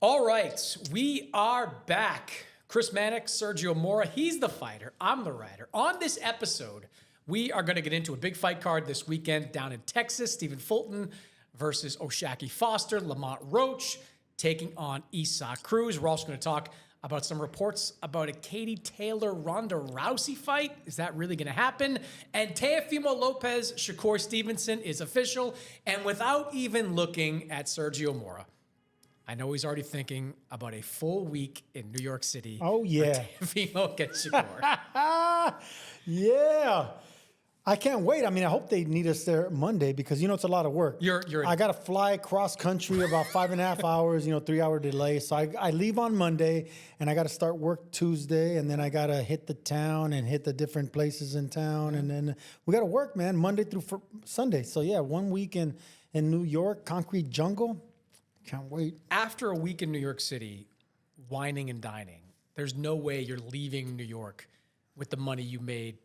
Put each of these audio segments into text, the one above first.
All right, we are back. Chris Mannix, Sergio Mora, he's the fighter, I'm the writer. On this episode, we are going to get into a big fight card this weekend down in Texas. Stephen Fulton versus O'Shaquie Foster, Lamont Roach taking on Isaac Cruz. We're also going to talk about some reports about a Katie Taylor-Ronda Rousey fight. Is that really going to happen? And Teofimo Lopez, Shakur Stevenson is official. And without even looking at Sergio Mora, I know he's already thinking about a full week in New York City. Oh, yeah. Teofimo against Shakur. Yeah. I can't wait. I mean, I hope they need us there Monday because, it's a lot of work. I got to fly cross country about 5.5 hours, 3-hour delay. So I leave on Monday and I got to start work Tuesday. And then I got to hit the town and hit the different places in town. And then we got to work, man, Monday through Sunday. So, yeah, 1 week in New York, concrete jungle. Can't wait. After a week in New York City, whining and dining, there's no way you're leaving New York with the money you made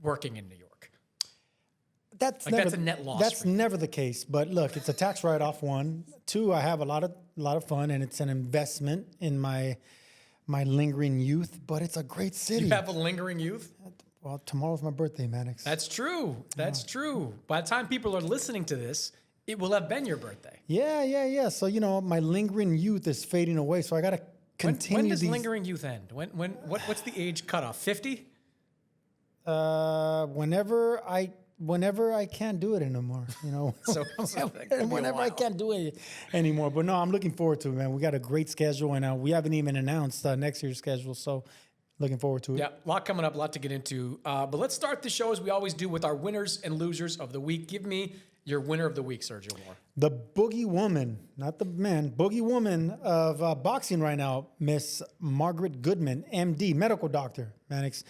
working in New York. That's a net loss. That's never the case. But look, it's a tax write-off. 1, 2. I have a lot of fun, and it's an investment in my lingering youth. But it's a great city. You have a lingering youth? Well, tomorrow's my birthday, Mannix. That's true. That's true. By the time people are listening to this, it will have been your birthday. Yeah. So my lingering youth is fading away. So I got to continue. When does lingering youth end? What's the age cutoff? 50? Whenever I can't do it anymore, So whenever I can't do it anymore. But no, I'm looking forward to it, man. We got a great schedule, and we haven't even announced next year's schedule. So looking forward to it. Yeah, a lot coming up, a lot to get into. But let's start the show as we always do with our winners and losers of the week. Give me your winner of the week, Sergio Mora. The boogie woman, not the man, boogie woman of boxing right now, Miss Margaret Goodman, MD, medical doctor, Mannix.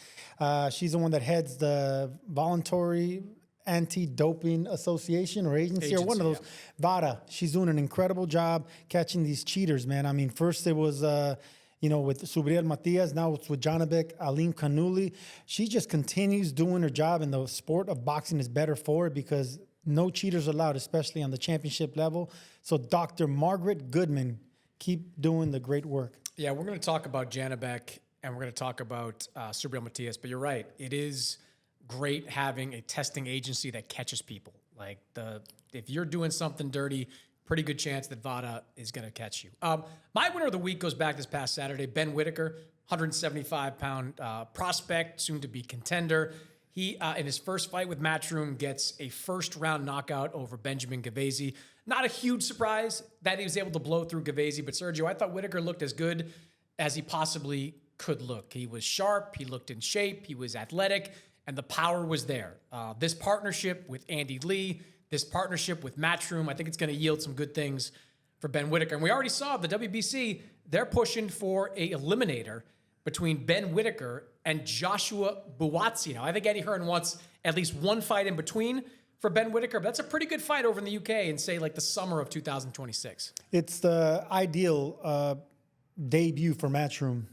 She's the one that heads the Voluntary Anti-Doping Association or agency or one of those. Yeah. VADA. She's doing an incredible job catching these cheaters, man. I mean, first it was... with Subriel Matias, now it's with Janabek, Aline Kanuli. She just continues doing her job, and the sport of boxing is better for it because no cheaters allowed, especially on the championship level. So Dr. Margaret Goodman, keep doing the great work. Yeah, we're going to talk about Janabek, and we're going to talk about Subriel Matias, but you're right. It is great having a testing agency that catches people. Like, if you're doing something dirty, pretty good chance that VADA is going to catch you. My winner of the week goes back this past Saturday. Ben Whitaker, 175-pound prospect, soon-to-be contender. He, in his first fight with Matchroom, gets a first-round knockout over Benjamin Gavese. Not a huge surprise that he was able to blow through Gavese, but Sergio, I thought Whitaker looked as good as he possibly could look. He was sharp, he looked in shape, he was athletic, and the power was there. This partnership with Andy Lee, this partnership with Matchroom, I think it's going to yield some good things for Ben Whitaker. And we already saw the WBC, they're pushing for a eliminator between Ben Whitaker and Joshua Buatsi. Now, I think Eddie Hearn wants at least one fight in between for Ben Whitaker, but that's a pretty good fight over in the UK in, say, like the summer of 2026. It's the ideal debut for Matchroom,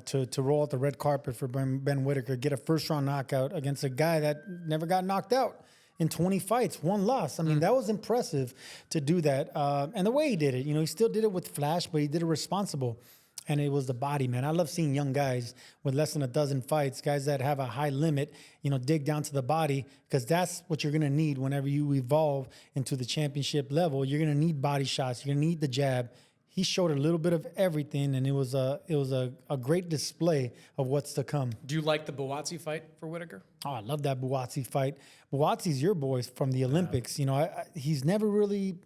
to roll out the red carpet for Ben Whitaker, get a first-round knockout against a guy that never got knocked out in 20 fights, 1 loss. I mean, that was impressive to do that. And the way he did it, he still did it with flash, but he did it responsible. And it was the body, man. I love seeing young guys with less than a dozen fights, guys that have a high limit, dig down to the body, because that's what you're going to need whenever you evolve into the championship level. You're going to need body shots. You're going to need the jab. He showed a little bit of everything, and it was a great display of what's to come. Do you like the Buatsi fight for Whitaker? Oh, I love that Buatsi fight. Buatsi's your boy from the Olympics. He's never really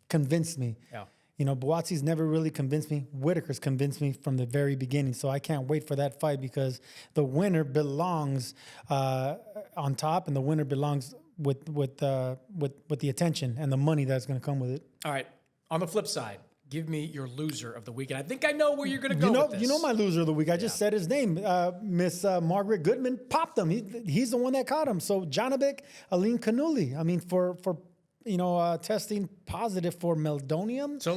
convinced me. Yeah. Buatsi's never really convinced me. Whitaker's convinced me from the very beginning. So I can't wait for that fight because the winner belongs on top, and the winner belongs with the attention and the money that's going to come with it. All right. On the flip side, give me your loser of the week. And I think I know where you're going to go with this. You know my loser of the week. I just said his name. Miss Margaret Goodman popped him. He's the one that caught him. So Janabek, Aline Kanuli. I mean, for testing positive for meldonium. So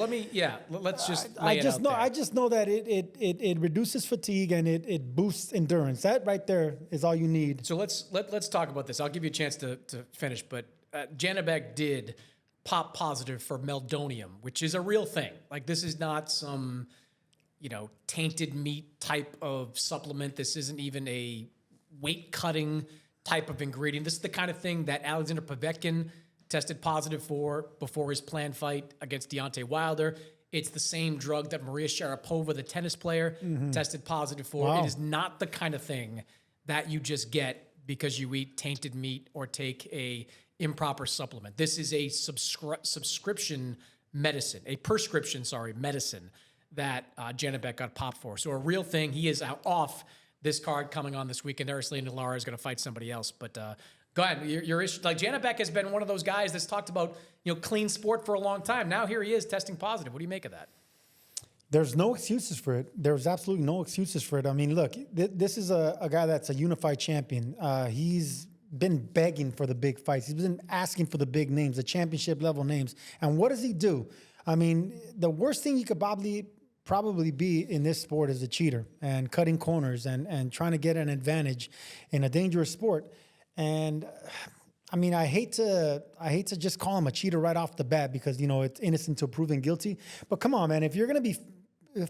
let's just I just know that it reduces fatigue and it boosts endurance. That right there is all you need. So let's talk about this. I'll give you a chance to finish, but Janabek did pop positive for meldonium, which is a real thing. Like, this is not some tainted meat type of supplement. This isn't even a weight cutting type of ingredient. This is the kind of thing that Alexander Povetkin tested positive for before his planned fight against Deontay Wilder. It's the same drug that Maria Sharapova, the tennis player, tested positive for. Wow. It is not the kind of thing that you just get because you eat tainted meat or take a improper supplement. This is a prescription medicine that Janibek got popped for. So a real thing. He is off this card coming on this weekend. Erislandy Lara is going to fight somebody else. But go ahead. Your issue, like Janibek has been one of those guys that's talked about clean sport for a long time. Now here he is testing positive. What do you make of that? There's no excuses for it. There's absolutely no excuses for it. I mean, look, this is a guy that's a unified champion. He's been begging for the big fights. He's been asking for the big names, the championship level names. And what does he do? I mean, the worst thing you could probably be in this sport is a cheater and cutting corners and trying to get an advantage in a dangerous sport. And I mean, I hate to just call him a cheater right off the bat because, it's innocent until proven guilty. But come on, man, if you're going to be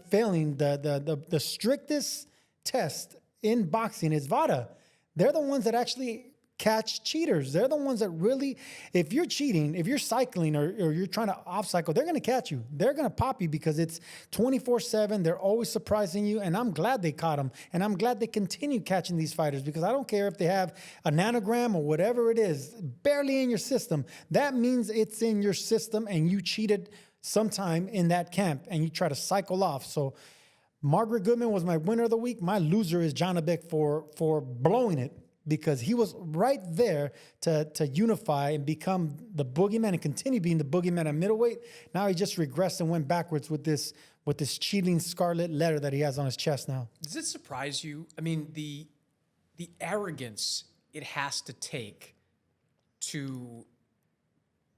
failing the strictest test in boxing is VADA. They're the ones that actually catch cheaters. They're the ones that really, if you're cheating, if you're cycling or you're trying to off cycle, they're going to catch you. They're going to pop you because it's 24/7. They're always surprising you. And I'm glad they caught them. And I'm glad they continue catching these fighters because I don't care if they have a nanogram or whatever it is, barely in your system. That means it's in your system and you cheated sometime in that camp and you try to cycle off. So Margaret Goodman was my winner of the week. My loser is Janibek for blowing it, because he was right there to unify and become the boogeyman and continue being the boogeyman at middleweight. Now he just regressed and went backwards with this cheating scarlet letter that he has on his chest now. Does it surprise you? I mean, the arrogance it has to take to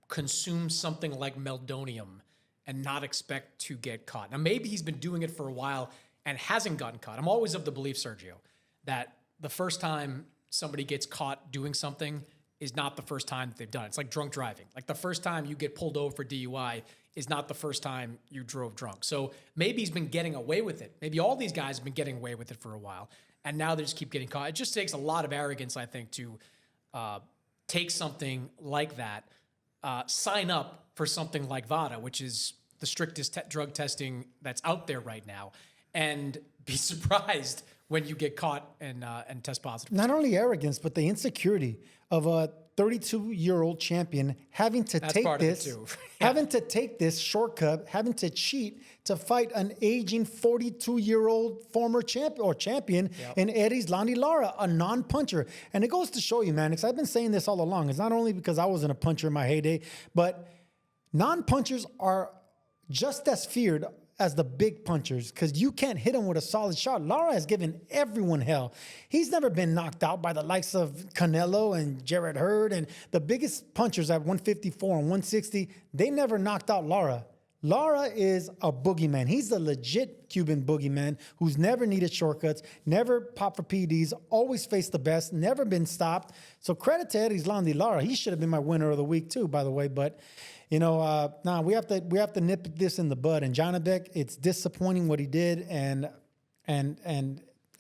consume something like meldonium and not expect to get caught. Now, maybe he's been doing it for a while and hasn't gotten caught. I'm always of the belief, Sergio, that the first time somebody gets caught doing something is not the first time that they've done it. It's like drunk driving. Like the first time you get pulled over for DUI is not the first time you drove drunk. So maybe he's been getting away with it. Maybe all these guys have been getting away with it for a while, and now they just keep getting caught. It just takes a lot of arrogance, I think, to take something like that, sign up for something like VADA, which is the strictest drug testing that's out there right now, and be surprised when you get caught and test positive. Not only arrogance, but the insecurity of a 32-year-old champion having to having to take this shortcut, having to cheat to fight an aging 42-year-old former champion in Erislandy Lara, a non-puncher. And it goes to show you, man, because I've been saying this all along. It's not only because I wasn't a puncher in my heyday, but non-punchers are just as feared as the big punchers, because you can't hit him with a solid shot. Lara has given everyone hell. He's never been knocked out by the likes of Canelo and Jarrett Hurd, and the biggest punchers at 154 and 160, they never knocked out Lara. Lara is a boogeyman. He's a legit Cuban boogeyman who's never needed shortcuts, never popped for PEDs, always faced the best, never been stopped. So credit to Erislandy Lara. He should have been my winner of the week too, by the way, but we have to nip this in the bud. And Janibek, it's disappointing what he did, and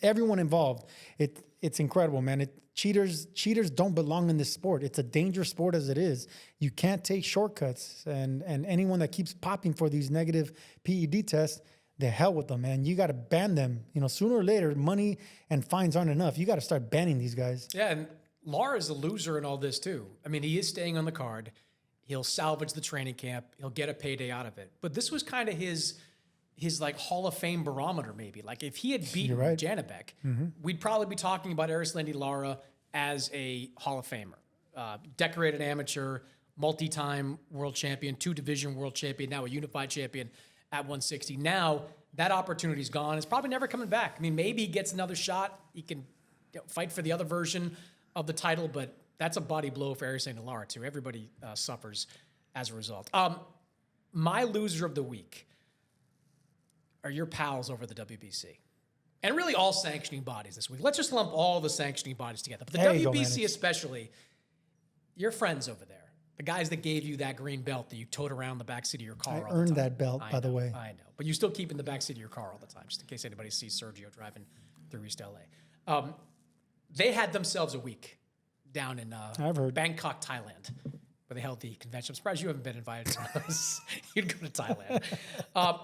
everyone involved. It's incredible, man. Cheaters don't belong in this sport. It's a dangerous sport as it is. You can't take shortcuts, and anyone that keeps popping for these negative PED tests, the hell with them, man. You got to ban them. Sooner or later, money and fines aren't enough. You got to start banning these guys. Yeah, and Lara's a loser in all this too. I mean, he is staying on the card. He'll salvage the training camp. He'll get a payday out of it. But this was kind of his like Hall of Fame barometer, maybe. Like if he had beaten Janibek, we'd probably be talking about Erislandy Lara as a Hall of Famer. Decorated amateur, multi-time world champion, 2-division world champion, now a unified champion at 160. Now that opportunity's gone. It's probably never coming back. I mean, maybe he gets another shot. He can fight for the other version of the title, but that's a body blow for Erislandy Lara, too. Everybody suffers as a result. My loser of the week are your pals over the WBC. And really all sanctioning bodies this week. Let's just lump all the sanctioning bodies together. But the WBC especially, your friends over there. The guys that gave you that green belt that you towed around the backseat of your car I all the time. earned that belt, by the way. I know. But you still keep in the backseat of your car all the time, just in case anybody sees Sergio driving through East LA. They had themselves a week down in I've heard. Bangkok, Thailand, where they held the convention. I'm surprised you haven't been invited to those. You'd go to Thailand.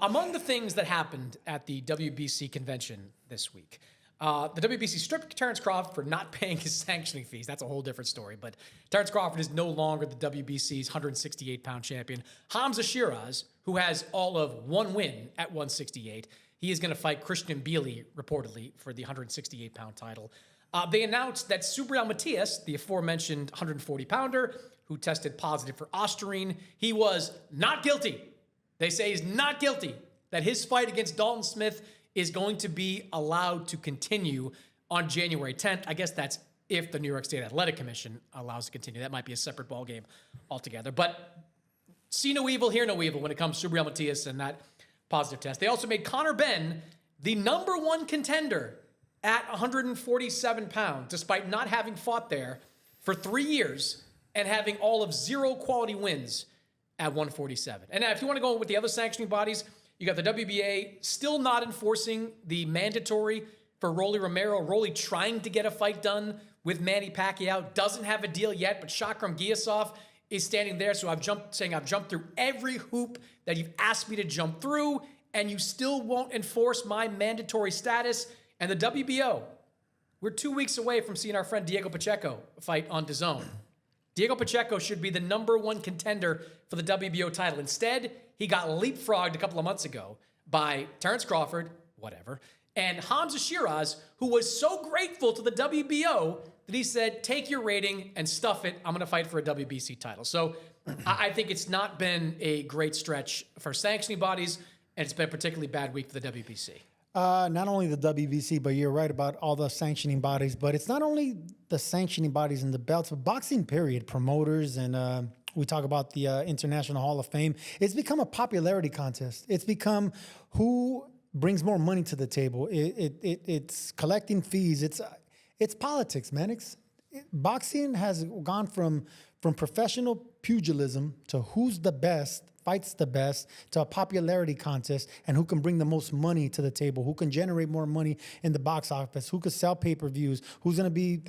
Among the things that happened at the WBC convention this week, the WBC stripped Terrence Crawford for not paying his sanctioning fees. That's a whole different story. But Terrence Crawford is no longer the WBC's 168-pound champion. Hamza Shiraz, who has all of one win at 168, he is going to fight Christian Bealey, reportedly, for the 168-pound title. They announced that Subriel Matias, the aforementioned 140-pounder, who tested positive for Ostarine, he was not guilty. They say he's not guilty, that his fight against Dalton Smith is going to be allowed to continue on January 10th. I guess that's if the New York State Athletic Commission allows to continue. That might be a separate ballgame altogether. But see no evil, hear no evil when it comes to Subriel Matias and that positive test. They also made Conor Benn the number one contender at 147 pounds, despite not having fought there for 3 years and having all of 0 quality wins at 147. And now, if you want to go with the other sanctioning bodies, you got the WBA still not enforcing the mandatory for Rolly Romero. Rolly trying to get a fight done with Manny Pacquiao. Doesn't have a deal yet, but Shakram Giasov is standing there. So I've jumped through every hoop that you've asked me to jump through, and you still won't enforce my mandatory status. And the WBO, we're 2 weeks away from seeing our friend Diego Pacheco fight on DAZN. Diego Pacheco should be the number one contender for the WBO title. Instead, he got leapfrogged a couple of months ago by Terrence Crawford, whatever, and Hamza Shiraz, who was so grateful to the WBO that he said, take your rating and stuff it. I'm going to fight for a WBC title. So I think it's not been a great stretch for sanctioning bodies, and it's been a particularly bad week for the WBC. Not only the WBC, but you're right about all the sanctioning bodies. But it's not only the sanctioning bodies and the belts, but boxing period, promoters, and we talk about the International Hall of Fame. It's become a popularity contest. It's become who brings more money to the table. It's collecting fees. It's politics, man. Boxing has gone from professional pugilism to who's the best, fights the best, to a popularity contest, and who can bring the most money to the table, who can generate more money in the box office, who can sell pay-per-views, who's going to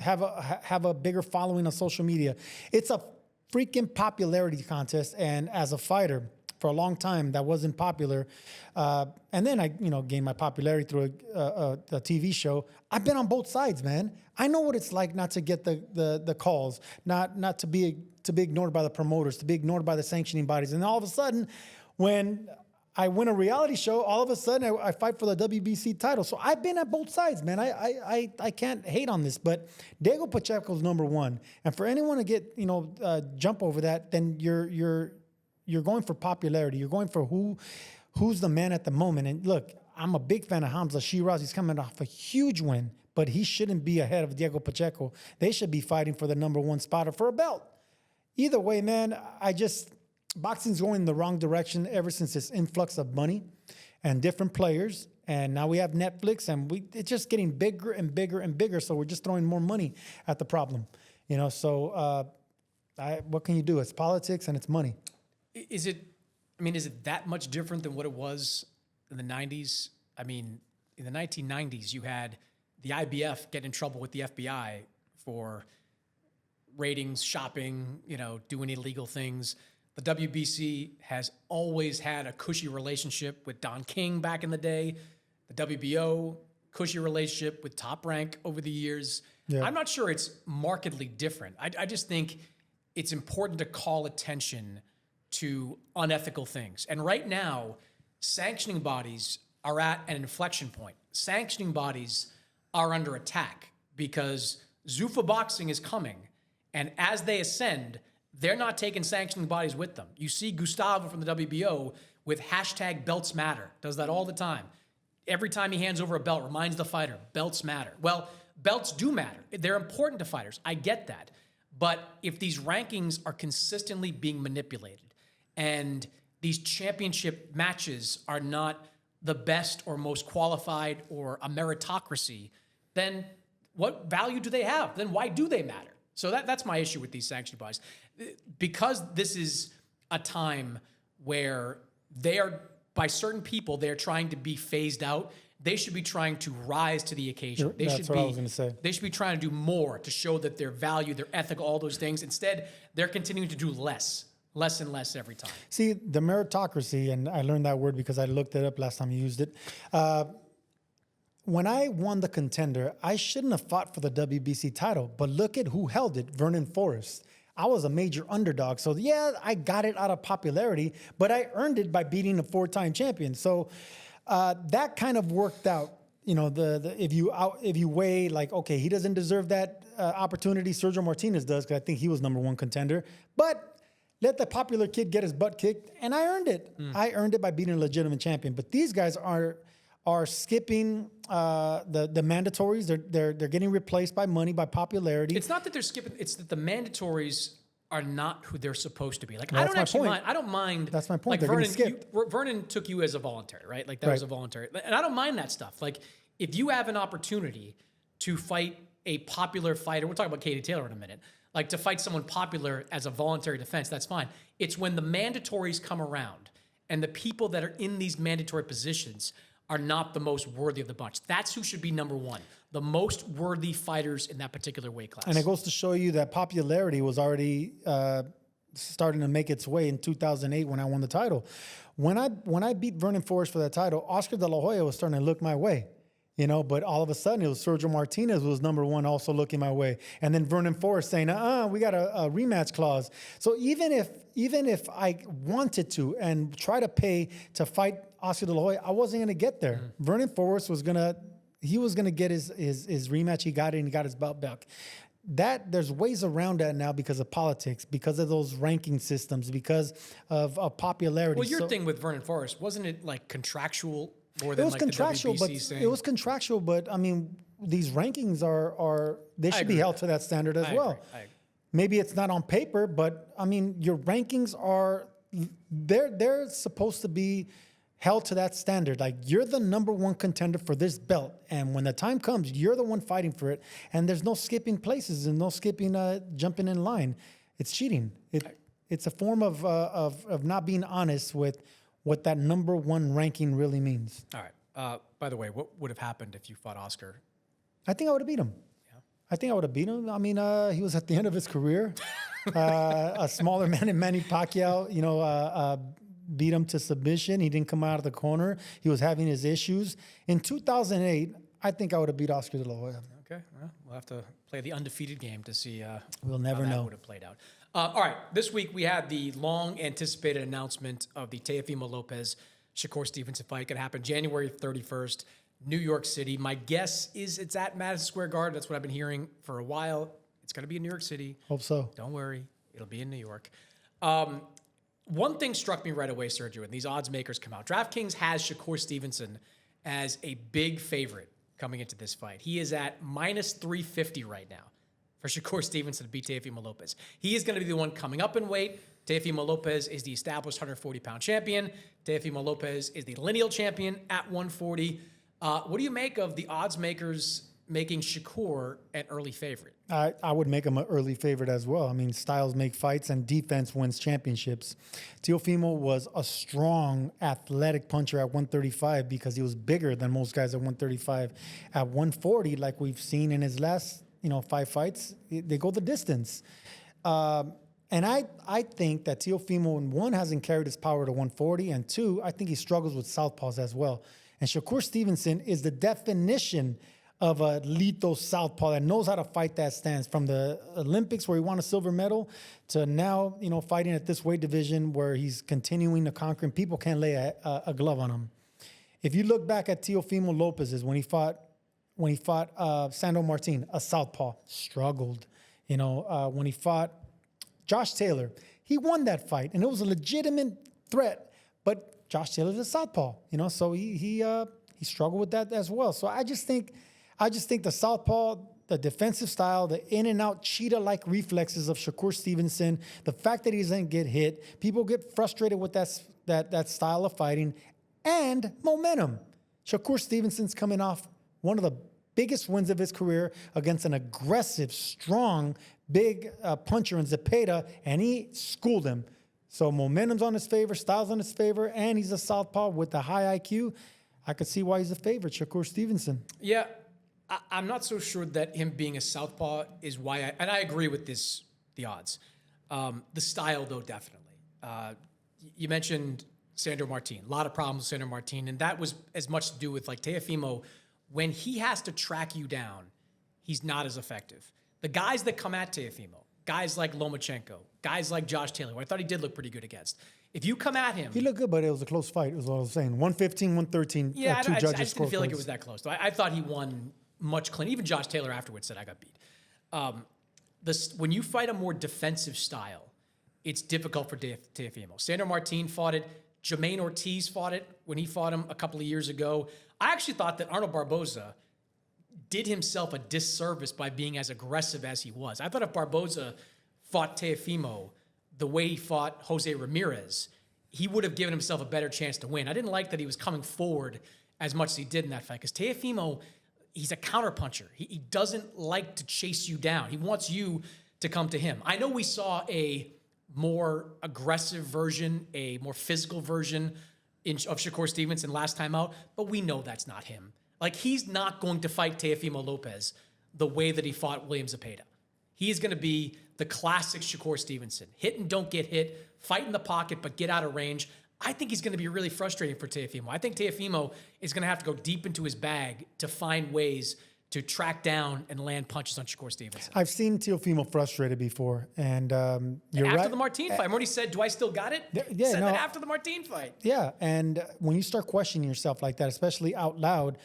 have a bigger following on social media. It's a freaking popularity contest, and as a fighter, for a long time, that wasn't popular. And then I, gained my popularity through a TV show. I've been on both sides, man. I know what it's like not to get the calls, not to be ignored by the promoters, to be ignored by the sanctioning bodies. And all of a sudden, when I win a reality show, all of a sudden I fight for the WBC title. So I've been at both sides, man. I can't hate on this, but Diego Pacheco's number one. And for anyone to get, jump over that, then you're going for popularity. You're going for who's the man at the moment. And look, I'm a big fan of Hamza Shiraz. He's coming off a huge win, but he shouldn't be ahead of Diego Pacheco. They should be fighting for the number one spot or for a belt. Either way, man, boxing's going in the wrong direction ever since this influx of money and different players. And now we have Netflix, and it's just getting bigger and bigger and bigger. So we're just throwing more money at the problem, So what can you do? It's politics and it's money. Is it that much different than what it was in the 90s? I mean, in the 1990s, you had the IBF get in trouble with the FBI for ratings, shopping, doing illegal things. The WBC has always had a cushy relationship with Don King back in the day. The WBO, cushy relationship with Top Rank over the years. Yeah. I'm not sure it's markedly different. I just think it's important to call attention to unethical things. And right now, sanctioning bodies are at an inflection point. Sanctioning bodies are under attack because Zuffa Boxing is coming. And as they ascend, they're not taking sanctioning bodies with them. You see Gustavo from the WBO with hashtag belts matter, does that all the time. Every time he hands over a belt, reminds the fighter, belts matter. Well, belts do matter. They're important to fighters. I get that. But if these rankings are consistently being manipulated and these championship matches are not the best or most qualified or a meritocracy, then what value do they have? Then why do they matter? So that's my issue with these sanction bodies. Because this is a time where they are, by certain people, they're trying to be phased out. They should be trying to rise to the occasion. That's what I was going to say. They should be trying to do more to show that their value, their ethical, all those things. Instead, they're continuing to do less and less every time. See, the meritocracy, and I learned that word because I looked it up last time you used it. When I won the Contender, I shouldn't have fought for the WBC title, but look at who held it, Vernon Forrest. I was a major underdog. So yeah, I got it out of popularity, but I earned it by beating a 4-time champion. So that kind of worked out. You know, if you weigh like, okay, he doesn't deserve that opportunity. Sergio Martinez does, because I think he was #1 contender. But let the popular kid get his butt kicked, and I earned it. I earned it by beating a legitimate champion. But these guys are skipping the mandatories. They're getting replaced by money, by popularity. It's not that they're skipping. It's that the mandatories are not who they're supposed to be. Like, That's I don't actually point. mind. I don't mind. That's my point. Like They're getting Vernon took you as a voluntary, right? Like that was a voluntary. And I don't mind that stuff. Like if you have an opportunity to fight a popular fighter, we'll talk about Katie Taylor in a minute, like to fight someone popular as a voluntary defense, that's fine. It's when the mandatories come around and the people that are in these mandatory positions are not the most worthy of the bunch. That's who should be #1. The most worthy fighters in that particular weight class. And it goes to show you that popularity was already starting to make its way in 2008 when I won the title. When I beat Vernon Forrest for that title, Oscar De La Hoya was starting to look my way. You know, but all of a sudden it was Sergio Martinez who was #1 also looking my way. And then Vernon Forrest saying, we got a rematch clause. So even if I wanted to and try to pay to fight Oscar De La Hoya, I wasn't going to get there. Vernon Forrest was going to get his rematch. He got it, and he got his belt back. There's ways around that now because of politics, because of those ranking systems, because of popularity. Well, your thing with Vernon Forrest, wasn't it like contractual more It than was like contractual, the but WBC saying? it was contractual. But I mean, these rankings are they should be held to that standard as well. I agree. Maybe it's not on paper, but I mean, your rankings are they're supposed to be held to that standard. Like you're the #1 contender for this belt, and when the time comes, you're the one fighting for it. And there's no skipping places and no skipping jumping in line. It's cheating. It's a form of not being honest with what that #1 ranking really means. All right. By the way, what would have happened if you fought Oscar? I think I would have beat him. Yeah. I think I would have beat him. I mean, he was at the end of his career. A smaller man than Manny Pacquiao, beat him to submission. He didn't come out of the corner. He was having his issues. In 2008, I think I would have beat Oscar De La Hoya. Okay. Well, we'll have to play the undefeated game to see We'll never how that know. would have played out. All right. This week we had the long-anticipated announcement of the Teofimo Lopez Shakur Stevenson fight. Going to happen January 31st, New York City. My guess is it's at Madison Square Garden. That's what I've been hearing for a while. It's going to be in New York City. Hope so. Don't worry. It'll be in New York. One thing struck me right away, Sergio, and these odds makers come out. DraftKings has Shakur Stevenson as a big favorite coming into this fight. He is at -350 right now for Shakur Stevenson to beat Teofimo Lopez. He is going to be the one coming up in weight. Teofimo Lopez is the established 140-pound champion. Teofimo Lopez is the lineal champion at 140. What do you make of the odds makers making Shakur an early favorite? I would make him an early favorite as well. I mean, styles make fights and defense wins championships. Teofimo was a strong, athletic puncher at 135 because he was bigger than most guys at 135. At 140, like we've seen in his last 5 fights, they go the distance. And I think that Teofimo, one, hasn't carried his power to 140, and two, I think he struggles with southpaws as well. And Shakur Stevenson is the definition of a lethal southpaw that knows how to fight that stance. From the Olympics where he won a silver medal to now, fighting at this weight division where he's continuing to conquer and people can't lay a glove on him. If you look back at Teofimo Lopez's when he fought Sandro Martin, a southpaw, struggled. When he fought Josh Taylor, he won that fight and it was a legitimate threat, but Josh Taylor's a southpaw, so he struggled with that as well. So I just think the southpaw, the defensive style, the in and out cheetah-like reflexes of Shakur Stevenson, the fact that he doesn't get hit, people get frustrated with that style of fighting, and momentum. Shakur Stevenson's coming off one of the biggest wins of his career against an aggressive, strong, big puncher in Zepeda, and he schooled him. So momentum's on his favor, style's on his favor, and he's a southpaw with a high IQ. I could see why he's a favorite, Shakur Stevenson. Yeah, I'm not so sure that him being a southpaw is why and I agree with the odds. The style, though, definitely. You mentioned Sandro Martin. A lot of problems with Sandro Martin, and that was as much to do with like Teofimo. When he has to track you down, he's not as effective. The guys that come at Teofimo, guys like Lomachenko, guys like Josh Taylor, who I thought he did look pretty good against. If you come at him... He looked good, but it was a close fight, is what I was saying. 115, 113, yeah, two judges I just didn't feel like it cards. was that close. Though. I thought he won much clean. Even Josh Taylor afterwards said, I got beat. When you fight a more defensive style, it's difficult for Teofimo. Sandro Martin fought it. Jermaine Ortiz fought it when he fought him a couple of years ago. I actually thought that Arnold Barboza did himself a disservice by being as aggressive as he was. I thought if Barboza fought Teofimo the way he fought Jose Ramirez, he would have given himself a better chance to win. I didn't like that he was coming forward as much as he did in that fight because Teofimo, he's a counterpuncher. He doesn't like to chase you down. He wants you to come to him. I know we saw a more aggressive version, a more physical version of Shakur Stevenson last time out, but we know that's not him. Like, he's not going to fight Teofimo Lopez the way that he fought William Zepeda. He is going to be the classic Shakur Stevenson. Hit and don't get hit, fight in the pocket, but get out of range. I think he's going to be really frustrating for Teofimo. I think Teofimo is going to have to go deep into his bag to find ways to track down and land punches on Shakur Stevenson. I've seen Teofimo frustrated before, and you're after right. the Martin fight, remember he said, "Do I still got it?" Yeah, said no, that after the Martin fight. Yeah, and when you start questioning yourself like that, especially out loud,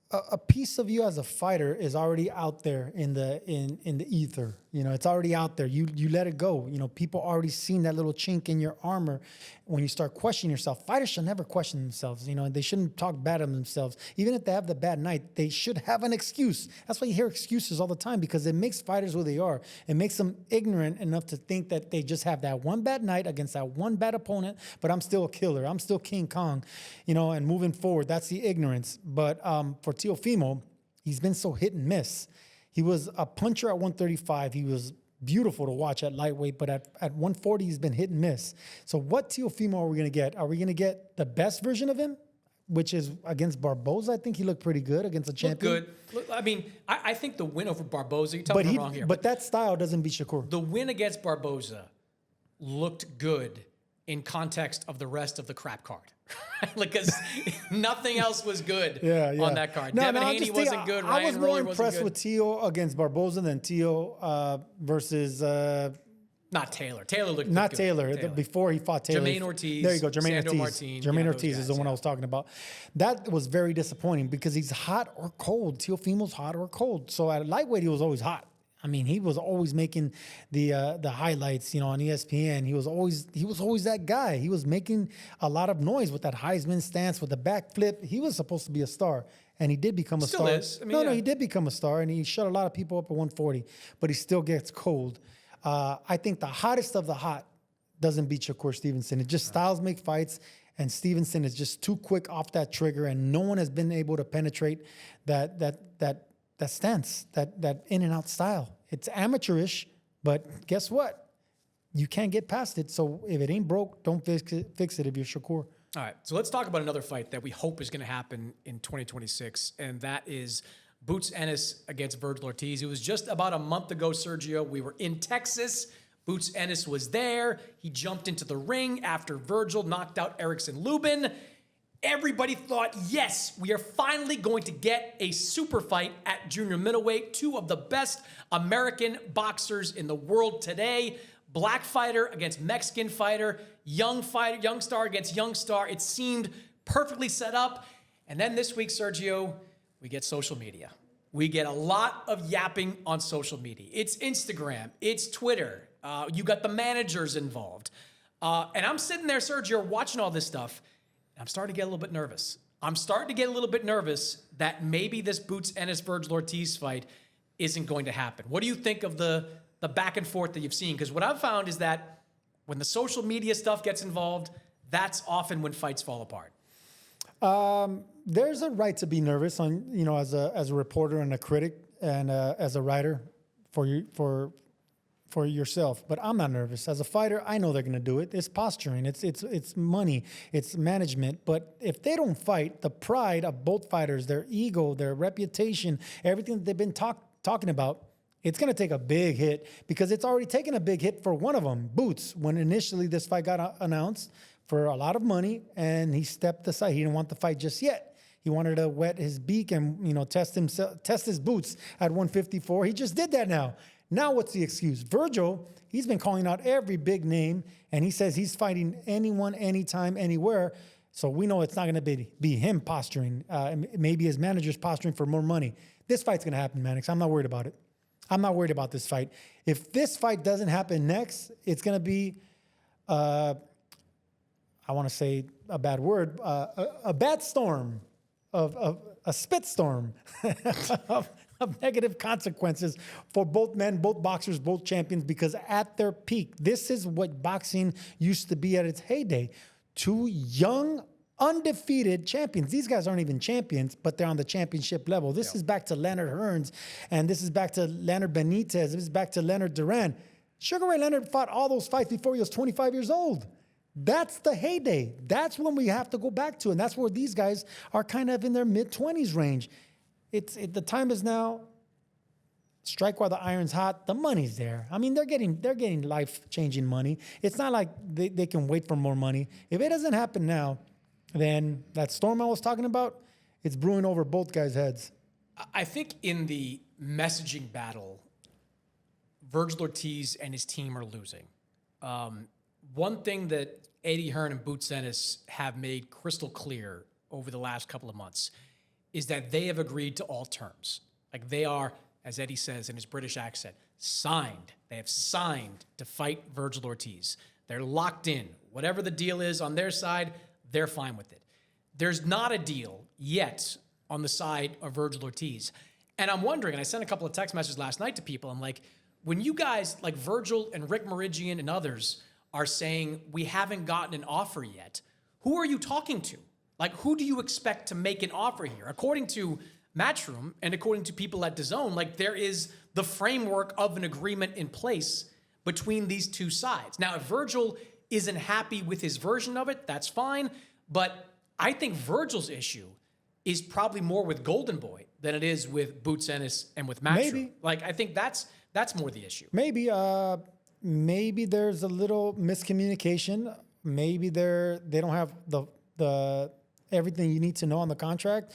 a piece of you as a fighter is already out there in the ether. You know, it's already out there. You let it go. You know, people already seen that little chink in your armor. When you start questioning yourself, fighters should never question themselves. You know, they shouldn't talk bad of themselves. Even if they have the bad night, they should have an excuse. That's why you hear excuses all the time, because it makes fighters who they are. It makes them ignorant enough to think that they just have that one bad night against that one bad opponent, but I'm still a killer. I'm still King Kong, you know, and moving forward, that's the ignorance. But for Teofimo, he's been so hit and miss. He was a puncher at 135. He was beautiful to watch at lightweight, but at 140, he's been hit and miss. So what Teofimo are we going to get? Are we going to get the best version of him, which is against Barboza? I think he looked pretty good against a champion. Looked good. Look, I mean, I think the win over Barboza, you tell me I'm wrong here. But that style doesn't beat Shakur. The win against Barboza looked good in context of the rest of the crap card. Like, because nothing else was good on that card. Devin Haney wasn't good. I was Ryan more Royer impressed with Teo against Barboza than Teo versus... not Taylor. Taylor looked Not good. Taylor. Before he fought Taylor. Jermaine Ortiz. There you go, Jermaine Sandro Ortiz. Martin. Jermaine Yeah, Ortiz those is the guys, one I was talking about. That was very disappointing because he's hot or cold. Teofimo's hot or cold. So at lightweight, he was always hot. I mean, he was always making the highlights, you know, on ESPN. He was always that guy. He was making a lot of noise with that Heisman stance, with the backflip. He was supposed to be a star, and he did become a Still star. is. I mean, No, he did become a star, and he shut a lot of people up at 140. But he still gets cold. I think the hottest of the hot doesn't beat Shakur Stevenson. It just styles make fights, and Stevenson is just too quick off that trigger, and no one has been able to penetrate that stance, that in and out style. It's amateurish, but guess what? You can't get past it. So if it ain't broke, don't fix it if you're Shakur. All right, so let's talk about another fight that we hope is going to happen in 2026, and that is Boots Ennis against Vergil Ortiz. It was just about a month ago, Sergio. We were in Texas. Boots Ennis was there. He jumped into the ring after Vergil knocked out Erickson Lubin. Everybody thought, yes, we are finally going to get a super fight at junior middleweight. Two of the best American boxers in the world today. Black fighter against Mexican fighter, young star against young star. It seemed perfectly set up. And then this week, Sergio, we get social media. We get a lot of yapping on social media. It's Instagram, it's Twitter. You got the managers involved. And I'm sitting there, Sergio, watching all this stuff. I'm starting to get a little bit nervous. I'm starting to get a little bit nervous that maybe this Boots Ennis Vergil Ortiz fight isn't going to happen. What do you think of the back and forth that you've seen? Because what I've found is that when the social media stuff gets involved, that's often when fights fall apart. There's a right to be nervous as a reporter and a critic and as a writer for yourself. But I'm not nervous. As a fighter, I know they're going to do it. It's posturing. It's money. It's management. But if they don't fight, the pride of both fighters, their ego, their reputation, everything that they've been talking about, it's going to take a big hit because it's already taken a big hit for one of them, Boots, when initially this fight got announced for a lot of money, and he stepped aside. He didn't want the fight just yet. He wanted to wet his beak and test his boots at 154. He just did that now. Now what's the excuse? Vergil, he's been calling out every big name, and he says he's fighting anyone, anytime, anywhere. So we know it's not going to be him posturing. Maybe his manager's posturing for more money. This fight's going to happen, Mannix. I'm not worried about it. I'm not worried about this fight. If this fight doesn't happen next, it's going to be, I want to say a bad word, a bad storm, of a spit storm of negative consequences for both men, both boxers, both champions, because at their peak, this is what boxing used to be at its heyday. Two young, undefeated champions. These guys aren't even champions, but they're on the championship level. This is back to Leonard Hearns, and this is back to Leonard Benitez. This is back to Leonard Duran. Sugar Ray Leonard fought all those fights before he was 25 years old. That's the heyday. That's when we have to go back to, and that's where these guys are kind of in their mid-20s range. The time is now. Strike while the iron's hot. The money's there. I mean, they're getting life-changing money. It's not like they can wait for more money. If it doesn't happen now, then that storm I was talking about, it's brewing over both guys' heads. I think in the messaging battle, Vergil Ortiz and his team are losing. One thing that Eddie Hearn and Boots Ennis have made crystal clear over the last couple of months is that they have agreed to all terms. Like they are, as Eddie says in his British accent, signed. They have signed to fight Vergil Ortiz. They're locked in. Whatever the deal is on their side, they're fine with it. There's not a deal yet on the side of Vergil Ortiz. And I'm wondering, and I sent a couple of text messages last night to people, I'm like, when you guys like Vergil and Rick Meridian and others are saying we haven't gotten an offer yet, who are you talking to? Like, who do you expect to make an offer here? According to Matchroom and according to people at DAZN, like there is the framework of an agreement in place between these two sides. Now, if Vergil isn't happy with his version of it, that's fine. But I think Vergil's issue is probably more with Golden Boy than it is with Boots Ennis and with Matchroom. Maybe. Like, I think that's more the issue. Maybe there's a little miscommunication. Maybe they don't have the everything you need to know on the contract,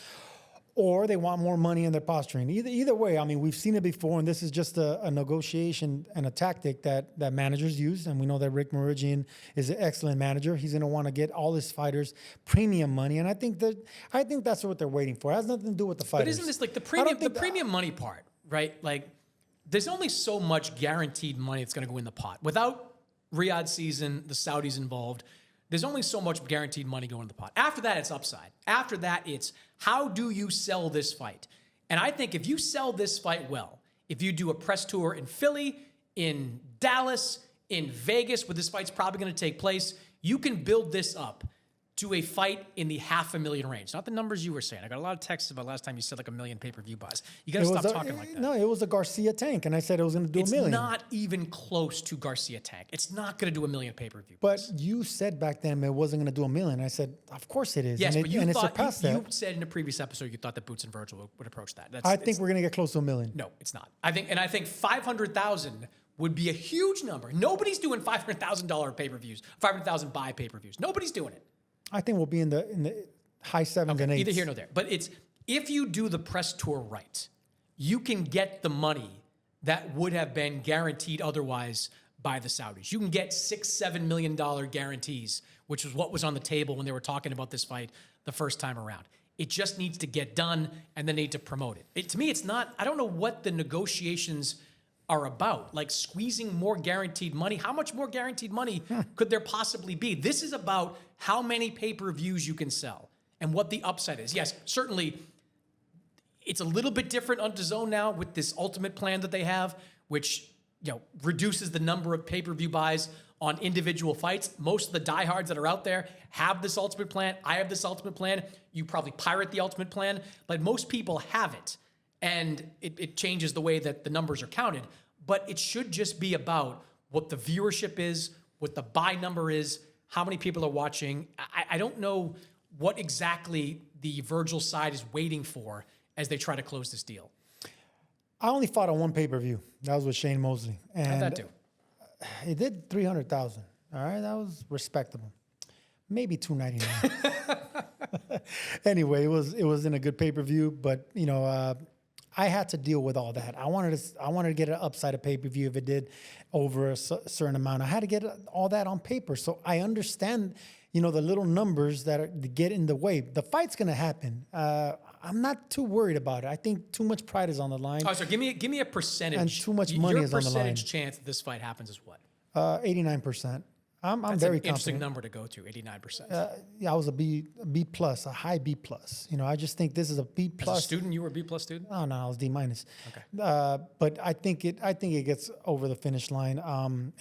or they want more money and they're posturing. Either way, I mean, we've seen it before, and this is just a negotiation and a tactic that managers use, and we know that Rick Meridian is an excellent manager. He's going to want to get all his fighters premium money, and I think that's what they're waiting for. It has nothing to do with the fighters. But isn't this like the premium money part, right? Like, there's only so much guaranteed money that's going to go in the pot. Without Riyadh season, the Saudis involved, there's only so much guaranteed money going in the pot. After that, it's upside. After that, it's how do you sell this fight? And I think if you sell this fight well, if you do a press tour in Philly, in Dallas, in Vegas, where this fight's probably going to take place, you can build this up to a fight in the 500,000 range. Not the numbers you were saying. I got a lot of texts about last time you said like 1 million pay-per-view buys. You got to stop talking like that. No, it was a Garcia tank, and I said it was going to do $1 million. It's not even close to Garcia tank. It's not going to do 1 million pay-per-view buys. But you said back then it wasn't going to do $1 million. I said, of course it is. Yes, and but you said in a previous episode you thought that Boots and Vergil would approach that. I think we're going to get close to $1 million. No, it's not. I think 500,000 would be a huge number. Nobody's doing $500,000 pay-per-views, 500,000 buy pay-per-views. Nobody's doing it. I think we'll be in the high 7s and 8s. Either here nor there. But it's if you do the press tour right, you can get the money that would have been guaranteed otherwise by the Saudis. You can get $6-7 million guarantees, which is what was on the table when they were talking about this fight the first time around. It just needs to get done, and then they need to promote it. To me, it's not. I don't know what the negotiations are about, like squeezing more guaranteed money. How much more guaranteed money could there possibly be? This is about how many pay-per-views you can sell and what the upside is. Yes, certainly it's a little bit different on DAZN now with this ultimate plan that they have, which reduces the number of pay-per-view buys on individual fights. Most of the diehards that are out there have this ultimate plan. I have this ultimate plan. You probably pirate the ultimate plan, but most people have it. And it changes the way that the numbers are counted. But it should just be about what the viewership is, what the buy number is, how many people are watching. I don't know what exactly the Vergil side is waiting for as they try to close this deal. I only fought on one pay-per-view. That was with Shane Mosley. And How'd that do? it did 300,000. All right, that was respectable. Maybe 299. Anyway, it was in a good pay-per-view, but you know, I had to deal with all that. I wanted to get an upside of pay-per-view if it did over a certain amount. I had to get all that on paper, so I understand, you know, the little numbers that get in the way. The fight's gonna happen. I'm not too worried about it. I think too much pride is on the line. Oh, so give me a percentage. And too much money is on the line. Your percentage chance that this fight happens is what? 89%. I'm That's very an interesting confident. number to go to, 89%. Yeah, I was a B plus, a high B plus. You know, I just think this is a B As plus. a student, you were a B plus student? Oh no, I was D minus. Okay. But I think it gets over the finish line.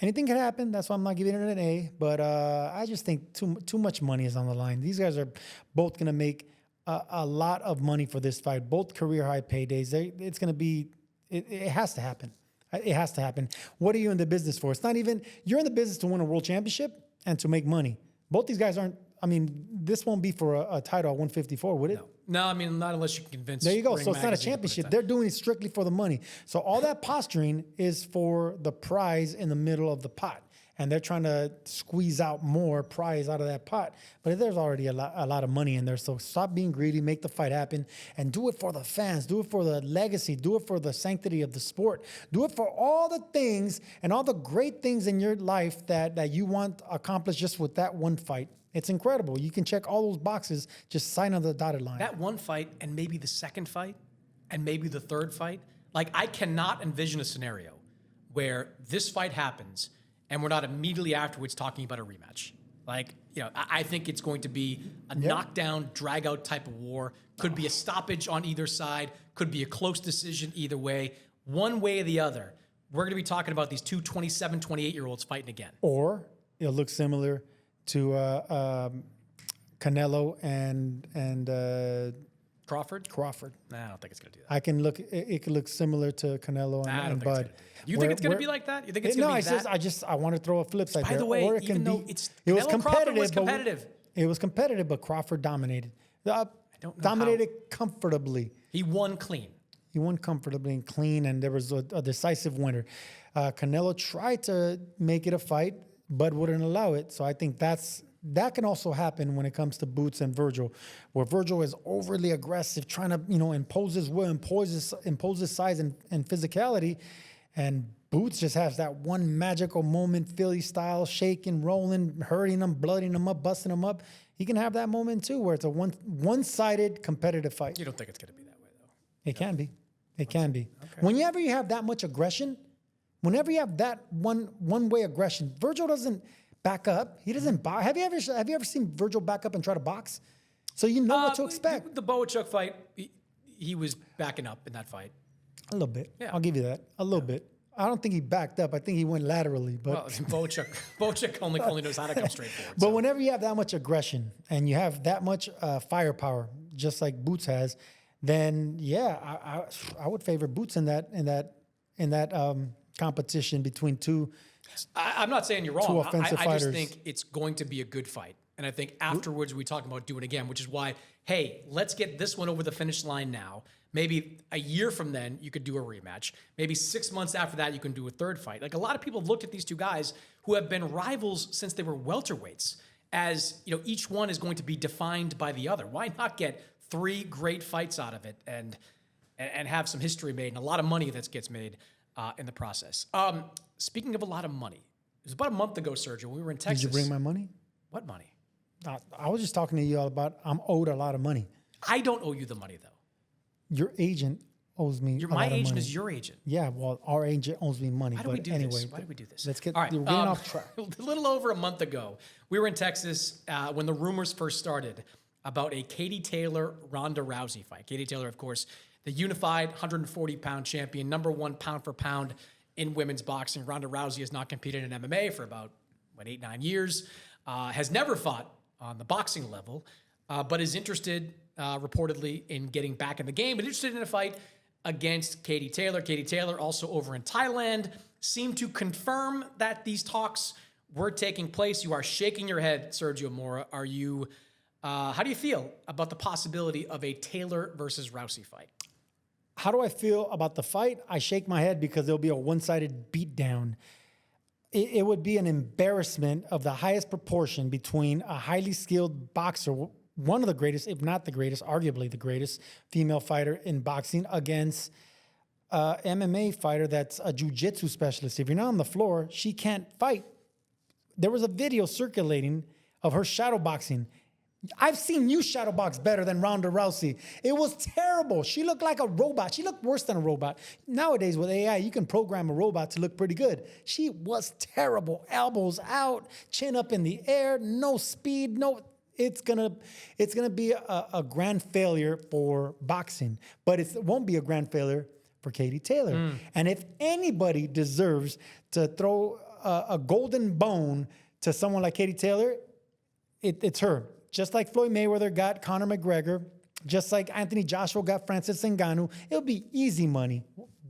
Anything can happen. That's why I'm not giving it an A. But I just think too much money is on the line. These guys are both gonna make a lot of money for this fight. Both career high paydays. It's gonna be. It has to happen. It has to happen. What are you in the business for? It's not even. You're in the business to win a world championship and to make money. Both these guys aren't. I mean, this won't be for a title at 154, would it? No, I mean, not unless you can convince. There you go. Ring So it's not a Magazine to put it championship. down. They're doing it strictly for the money. So all that posturing is for the prize in the middle of the pot. And they're trying to squeeze out more prize out of that pot. But there's already a lot of money in there. So stop being greedy, make the fight happen, and do it for the fans. Do it for the legacy. Do it for the sanctity of the sport. Do it for all the things and all the great things in your life that you want accomplished just with that one fight. It's incredible. You can check all those boxes, just sign on the dotted line. That one fight and maybe the second fight and maybe the third fight. Like, I cannot envision a scenario where this fight happens and we're not immediately afterwards talking about a rematch. Like, you know, I think it's going to be a knockdown, drag-out type of war. Could be a stoppage on either side. Could be a close decision either way. One way or the other, we're going to be talking about these two 27, 28-year-olds fighting again. Or it'll look similar to Canelo and Crawford? Crawford. Nah, I don't think it's going to do that. I can look. It could look similar to Canelo I don't and think it's Bud. gonna do that. You think it's going to be like that? You think it's going to be that? I want to throw a flip side By there. the way, or it even can though be. it's It was Canelo Crawford competitive. was competitive. It was competitive, but Crawford dominated. don't know Dominated comfortably. He won clean. He won comfortably and clean, and there was a decisive winner. Canelo tried to make it a fight, but wouldn't allow it. So I think that can also happen when it comes to Boots and Vergil, where Vergil is overly aggressive, trying to impose his will, impose his size and physicality, and Boots just has that one magical moment, Philly style, shaking, rolling, hurting him, blooding him up, busting him up. He can have that moment too, where it's a one-sided competitive fight. You don't think it's going to be that way, though? It can be. It can be. Okay. Whenever you have that much aggression, whenever you have that one-way aggression, Vergil doesn't back up. He doesn't box. Have you ever seen Vergil back up and try to box? So you know what to expect. The Boachuk fight, he was backing up in that fight. A little bit. Yeah. I'll give you that. A little bit. I don't think he backed up. I think he went laterally. But Well, Boachuk only knows how to come straight forward. but whenever you have that much aggression and you have that much firepower, just like Boots has, then yeah, I would favor Boots in that competition between two. I'm not saying you're wrong. offensive I just fighters. think it's going to be a good fight. And I think afterwards we talk about doing it again, which is why, hey, let's get this one over the finish line now. Maybe a year from then, you could do a rematch. Maybe 6 months after that, you can do a third fight. Like, a lot of people have looked at these two guys who have been rivals since they were welterweights as, each one is going to be defined by the other. Why not get 3 great fights out of it and have some history made and a lot of money that gets made in the process? Speaking of a lot of money, it was about a month ago, Sergio, we were in Texas. Did you bring my money? What money? I was just talking to you all about I'm owed a lot of money. I don't owe you the money, though. Your agent owes me a lot My of agent money. is your agent. Yeah, well, our agent owes me money. Why do we do this? Why do we do this? Let's get. All right, We're getting off track. A little over a month ago, we were in Texas when the rumors first started about a Katie Taylor-Ronda Rousey fight. Katie Taylor, of course, the unified 140-pound champion, #1 pound for pound in women's boxing. Ronda Rousey has not competed in MMA for about 8, 9 years, has never fought on the boxing level, but is interested, reportedly, in getting back in the game, but interested in a fight against Katie Taylor. Katie Taylor, also over in Thailand, seemed to confirm that these talks were taking place. You are shaking your head, Sergio Mora. Are you? How do you feel about the possibility of a Taylor versus Rousey fight? How do I feel about the fight? I shake my head because there'll be a one-sided beatdown. It would be an embarrassment of the highest proportion between a highly skilled boxer, one of the greatest, if not the greatest, arguably the greatest female fighter in boxing, against a MMA fighter that's a jiu-jitsu specialist. If you're not on the floor, she can't fight. There was a video circulating of her shadow boxing. I've seen you shadow box better than Ronda Rousey. It was terrible. She looked like a robot. She looked worse than a robot. Nowadays with AI, you can program a robot to look pretty good. She was terrible. Elbows out, chin up in the air, no speed, no. It's gonna be a grand failure for boxing, but it won't be a grand failure for Katie Taylor. And if anybody deserves to throw a golden bone to someone like Katie Taylor, it's her. Just like Floyd Mayweather got Conor McGregor, just like Anthony Joshua got Francis Ngannou, it'll be easy money,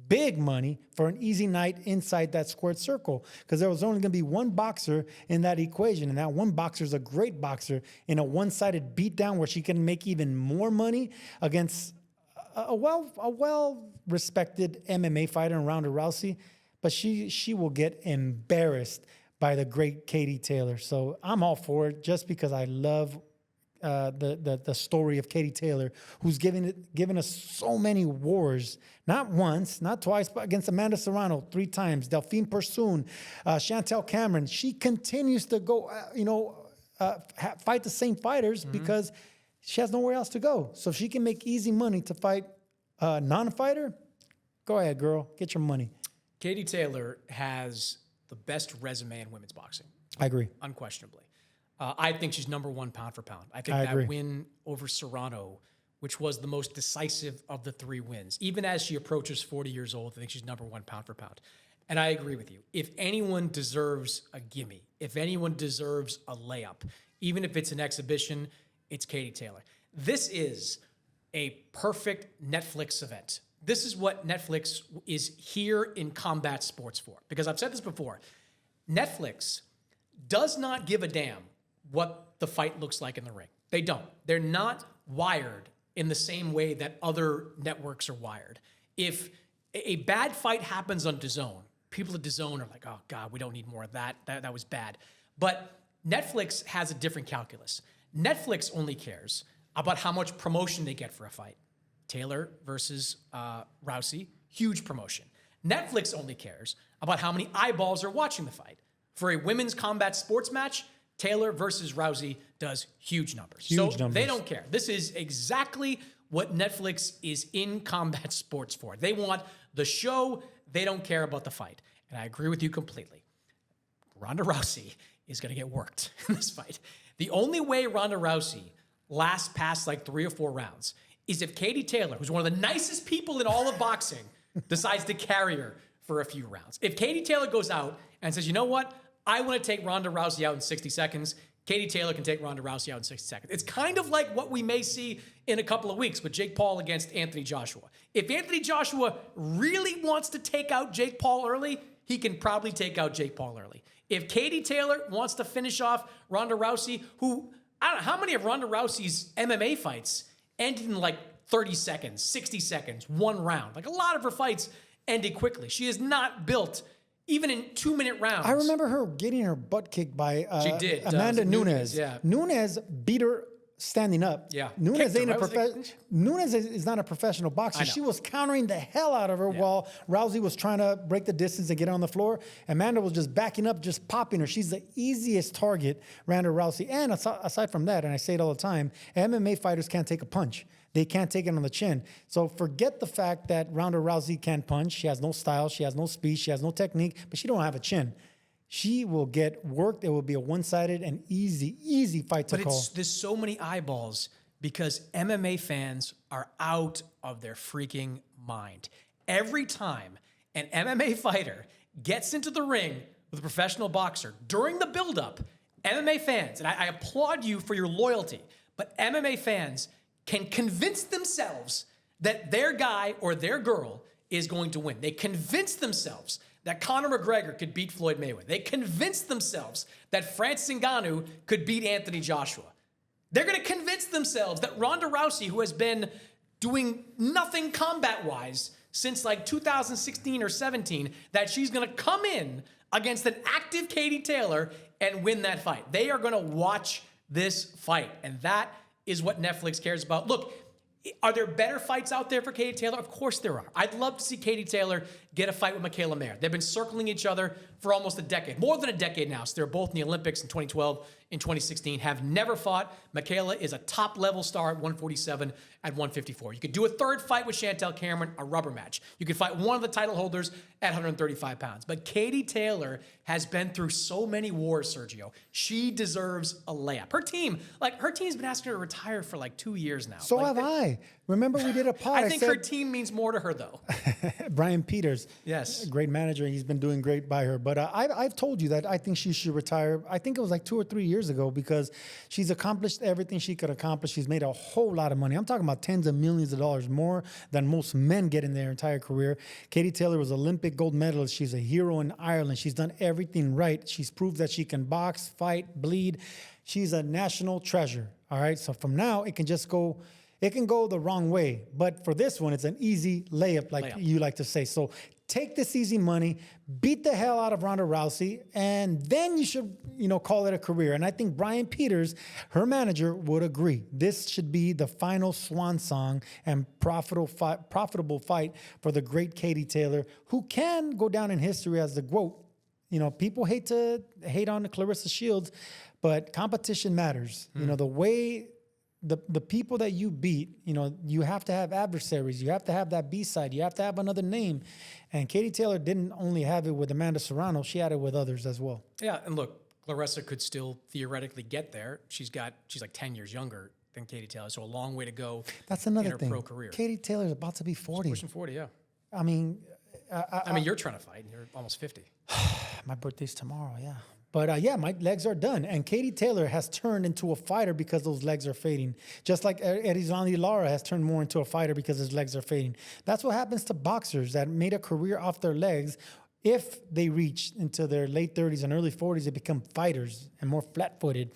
big money for an easy night inside that squared circle, because there was only going to be one boxer in that equation, and that one boxer is a great boxer in a one-sided beatdown where she can make even more money against a well-respected MMA fighter in Ronda Rousey, but she will get embarrassed by the great Katie Taylor. So I'm all for it, just because I love the story of Katie Taylor, who's given us so many wars, not once, not twice, but against Amanda Serrano 3 times, Delphine Persoon, Chantel Cameron. She continues to go, fight the same fighters because she has nowhere else to go. So if she can make easy money to fight a non-fighter, go ahead, girl, get your money. Katie Taylor has the best resume in women's boxing. I agree. Unquestionably. I think she's number 1 pound for pound. I think that win over Serrano, which was the most decisive of the 3 wins, even as she approaches 40 years old, I think she's number 1 pound for pound. And I agree with you. If anyone deserves a gimme, if anyone deserves a layup, even if it's an exhibition, it's Katie Taylor. This is a perfect Netflix event. This is what Netflix is here in combat sports for. Because I've said this before, Netflix does not give a damn what the fight looks like in the ring. They don't. They're not wired in the same way that other networks are wired. If a bad fight happens on DAZN, people at DAZN are like, oh God, we don't need more of that. That was bad. But Netflix has a different calculus. Netflix only cares about how much promotion they get for a fight. Taylor versus Rousey, huge promotion. Netflix only cares about how many eyeballs are watching the fight. For a women's combat sports match, Taylor versus Rousey does huge numbers. They don't care. This is exactly what Netflix is in combat sports for. They want the show. They don't care about the fight. And I agree with you completely. Ronda Rousey is going to get worked in this fight. The only way Ronda Rousey lasts past like 3 or 4 rounds is if Katie Taylor, who's one of the nicest people in all of boxing, decides to carry her for a few rounds. If Katie Taylor goes out and says, you know what? I want to take Ronda Rousey out in 60 seconds. Katie Taylor can take Ronda Rousey out in 60 seconds. It's kind of like what we may see in a couple of weeks with Jake Paul against Anthony Joshua. If Anthony Joshua really wants to take out Jake Paul early, he can probably take out Jake Paul early. If Katie Taylor wants to finish off Ronda Rousey, who, I don't know, how many of Ronda Rousey's MMA fights ended in like 30 seconds, 60 seconds, 1 round? Like a lot of her fights ended quickly. She is not built even in 2-minute rounds. I remember her getting her butt kicked by she did. Amanda Nunes. Yeah. Nunes beat her standing up. Yeah. Nunes is not a professional boxer. She was countering the hell out of her while Rousey was trying to break the distance and get on the floor. Amanda was just backing up, just popping her. She's the easiest target, Ronda Rousey. And aside from that, and I say it all the time, MMA fighters can't take a punch. They can't take it on the chin. So forget the fact that Ronda Rousey can't punch. She has no style. She has no speed. She has no technique, but she don't have a chin. She will get worked. It will be a one-sided and easy fight to call. But there's so many eyeballs because MMA fans are out of their freaking mind. Every time an MMA fighter gets into the ring with a professional boxer during the buildup, MMA fans, and I applaud you for your loyalty, but MMA fans can convince themselves that their guy or their girl is going to win. They convince themselves that Conor McGregor could beat Floyd Mayweather. They convince themselves that Francis Ngannou could beat Anthony Joshua. They're going to convince themselves that Ronda Rousey, who has been doing nothing combat-wise since like 2016 or 17, that she's going to come in against an active Katie Taylor and win that fight. They are going to watch this fight, and that is what Netflix cares about. Look, are there better fights out there for Katie Taylor? Of course there are. I'd love to see Katie Taylor get a fight with Michaela Mayer. They've been circling each other for almost a decade, more than a decade now. So they're both in the Olympics in 2012 and 2016, have never fought. Michaela is a top-level star at 147, at 154. You could do a third fight with Chantel Cameron, a rubber match. You could fight one of the title holders at 135 pounds. But Katie Taylor has been through so many wars, Sergio. She deserves a layup. Her team's been asking her to retire for like 2 years now. So have I. Remember we did a pod. I think her team means more to her, though. Brian Peters. Yes. Great manager. He's been doing great by her. But I've told you that I think she should retire. I think it was like 2 or 3 years ago because she's accomplished everything she could accomplish. She's made a whole lot of money. I'm talking about tens of millions of dollars more than most men get in their entire career. Katie Taylor was Olympic gold medalist. She's a hero in Ireland. She's done everything right. She's proved that she can box, fight, bleed. She's a national treasure. All right. So from now, it can just go. It can go the wrong way, but for this one, it's an easy layup, like you like to say. So take this easy money, beat the hell out of Ronda Rousey, and then you should, call it a career. And I think Brian Peters, her manager, would agree. This should be the final swan song and profitable fight for the great Katie Taylor, who can go down in history as the GOAT. People hate on Clarissa Shields, but competition matters. The way. The people that you beat, you have to have adversaries. You have to have that B-side. You have to have another name. And Katie Taylor didn't only have it with Amanda Serrano. She had it with others as well. Yeah, and look, Clarissa could still theoretically get there. She's like 10 years younger than Katie Taylor, so a long way to go. That's another in her thing. pro career. Katie Taylor's about to be 40. She's pushing 40, yeah. I mean, you're trying to fight. You're almost 50. My birthday's tomorrow, yeah. But my legs are done. And Katie Taylor has turned into a fighter because those legs are fading. Just like Erizlandi Lara has turned more into a fighter because his legs are fading. That's what happens to boxers that made a career off their legs. If they reach into their late 30s and early 40s, they become fighters and more flat-footed.